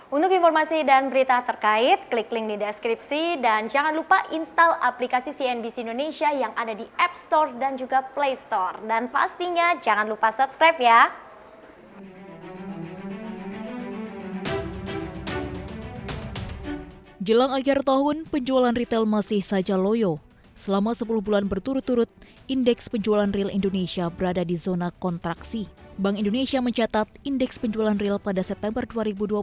Untuk informasi dan berita terkait, klik link di deskripsi dan jangan lupa install aplikasi CNBC Indonesia yang ada di App Store dan juga Play Store. Dan pastinya jangan lupa subscribe ya. Jelang akhir tahun, penjualan retail masih saja loyo. Selama 10 bulan berturut-turut, indeks penjualan real Indonesia berada di zona kontraksi. Bank Indonesia mencatat indeks penjualan real pada September 2020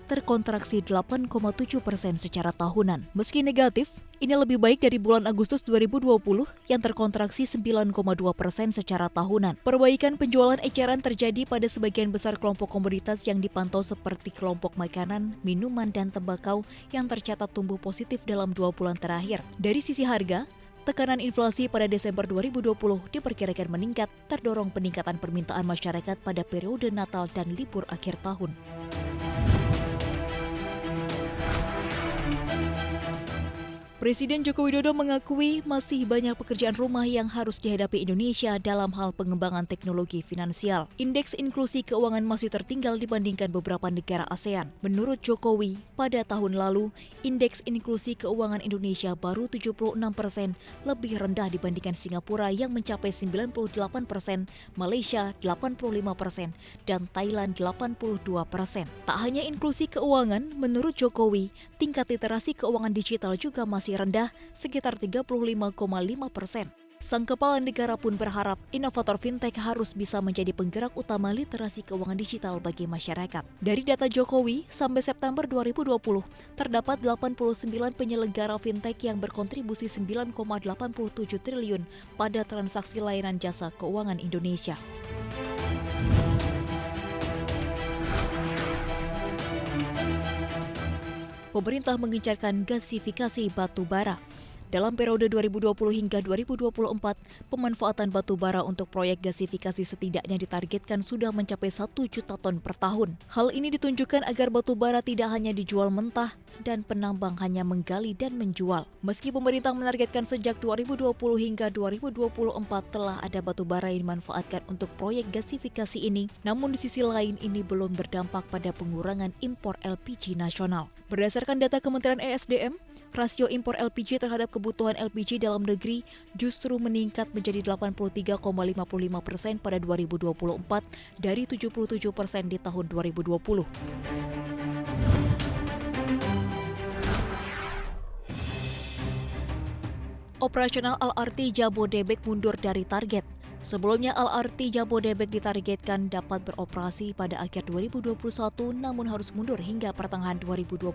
terkontraksi 8,7% secara tahunan. Meski negatif, ini lebih baik dari bulan Agustus 2020 yang terkontraksi 9,2% secara tahunan. Perbaikan penjualan eceran terjadi pada sebagian besar kelompok komoditas yang dipantau seperti kelompok makanan, minuman, dan tembakau yang tercatat tumbuh positif dalam 2 bulan terakhir. Dari sisi harga, tekanan inflasi pada Desember 2020 diperkirakan meningkat, terdorong peningkatan permintaan masyarakat pada periode Natal dan libur akhir tahun. Presiden Joko Widodo mengakui masih banyak pekerjaan rumah yang harus dihadapi Indonesia dalam hal pengembangan teknologi finansial. Indeks inklusi keuangan masih tertinggal dibandingkan beberapa negara ASEAN. Menurut Jokowi, pada tahun lalu, indeks inklusi keuangan Indonesia baru 76%, lebih rendah dibandingkan Singapura yang mencapai 98%, Malaysia 85%, dan Thailand 82%. Tak hanya inklusi keuangan, menurut Jokowi, tingkat literasi keuangan digital juga masih rendah, sekitar 35,5%. Sang kepala negara pun berharap inovator fintech harus bisa menjadi penggerak utama literasi keuangan digital bagi masyarakat. Dari data Jokowi, sampai September 2020, terdapat 89 penyelenggara fintech yang berkontribusi 9,87 triliun pada transaksi layanan jasa keuangan Indonesia. Pemerintah mengencarkan gasifikasi batu bara. Dalam periode 2020 hingga 2024, pemanfaatan batu bara untuk proyek gasifikasi setidaknya ditargetkan sudah mencapai 1 juta ton per tahun. Hal ini ditunjukkan agar batu bara tidak hanya dijual mentah dan penambang hanya menggali dan menjual. Meski pemerintah menargetkan sejak 2020 hingga 2024 telah ada batu bara yang dimanfaatkan untuk proyek gasifikasi ini, namun di sisi lain ini belum berdampak pada pengurangan impor LPG nasional. Berdasarkan data Kementerian ESDM, rasio impor LPG terhadap kebutuhan LPG dalam negeri justru meningkat menjadi 83,55% pada 2024 dari 77% di tahun 2020. Operasional LRT Jabodebek mundur dari target. Sebelumnya LRT Jabodebek ditargetkan dapat beroperasi pada akhir 2021 namun harus mundur hingga pertengahan 2022.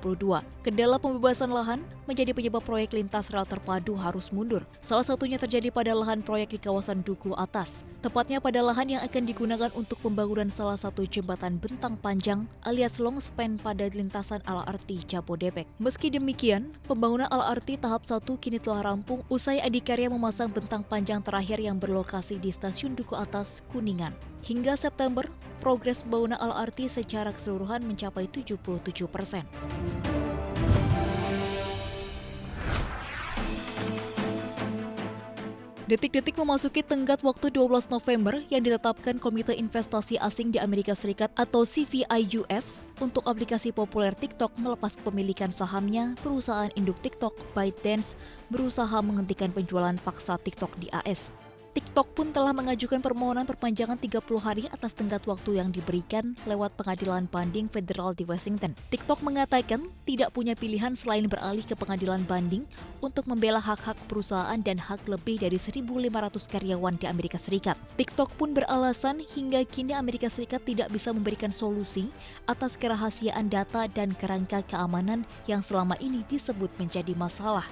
Kendala pembebasan lahan menjadi penyebab proyek lintas rel terpadu harus mundur. Salah satunya terjadi pada lahan proyek di kawasan Duku Atas, tepatnya pada lahan yang akan digunakan untuk pembangunan salah satu jembatan bentang panjang alias long span pada lintasan LRT Jabodebek. Meski demikian, pembangunan LRT tahap 1 kini telah rampung usai adikarya memasang bentang panjang terakhir yang berlokasi di Stasiun Duku Atas, Kuningan. Hingga September, progres pembangunan LRT secara keseluruhan mencapai 77%. Detik-detik memasuki tenggat waktu 12 November yang ditetapkan Komite Investasi Asing di Amerika Serikat atau CVI US untuk aplikasi populer TikTok melepas kepemilikan sahamnya, perusahaan induk TikTok, ByteDance, berusaha menghentikan penjualan paksa TikTok di AS. TikTok pun telah mengajukan permohonan perpanjangan 30 hari atas tenggat waktu yang diberikan lewat pengadilan banding federal di Washington. TikTok mengatakan tidak punya pilihan selain beralih ke pengadilan banding untuk membela hak-hak perusahaan dan hak lebih dari 1.500 karyawan di Amerika Serikat. TikTok pun beralasan hingga kini Amerika Serikat tidak bisa memberikan solusi atas kerahasiaan data dan kerangka keamanan yang selama ini disebut menjadi masalah.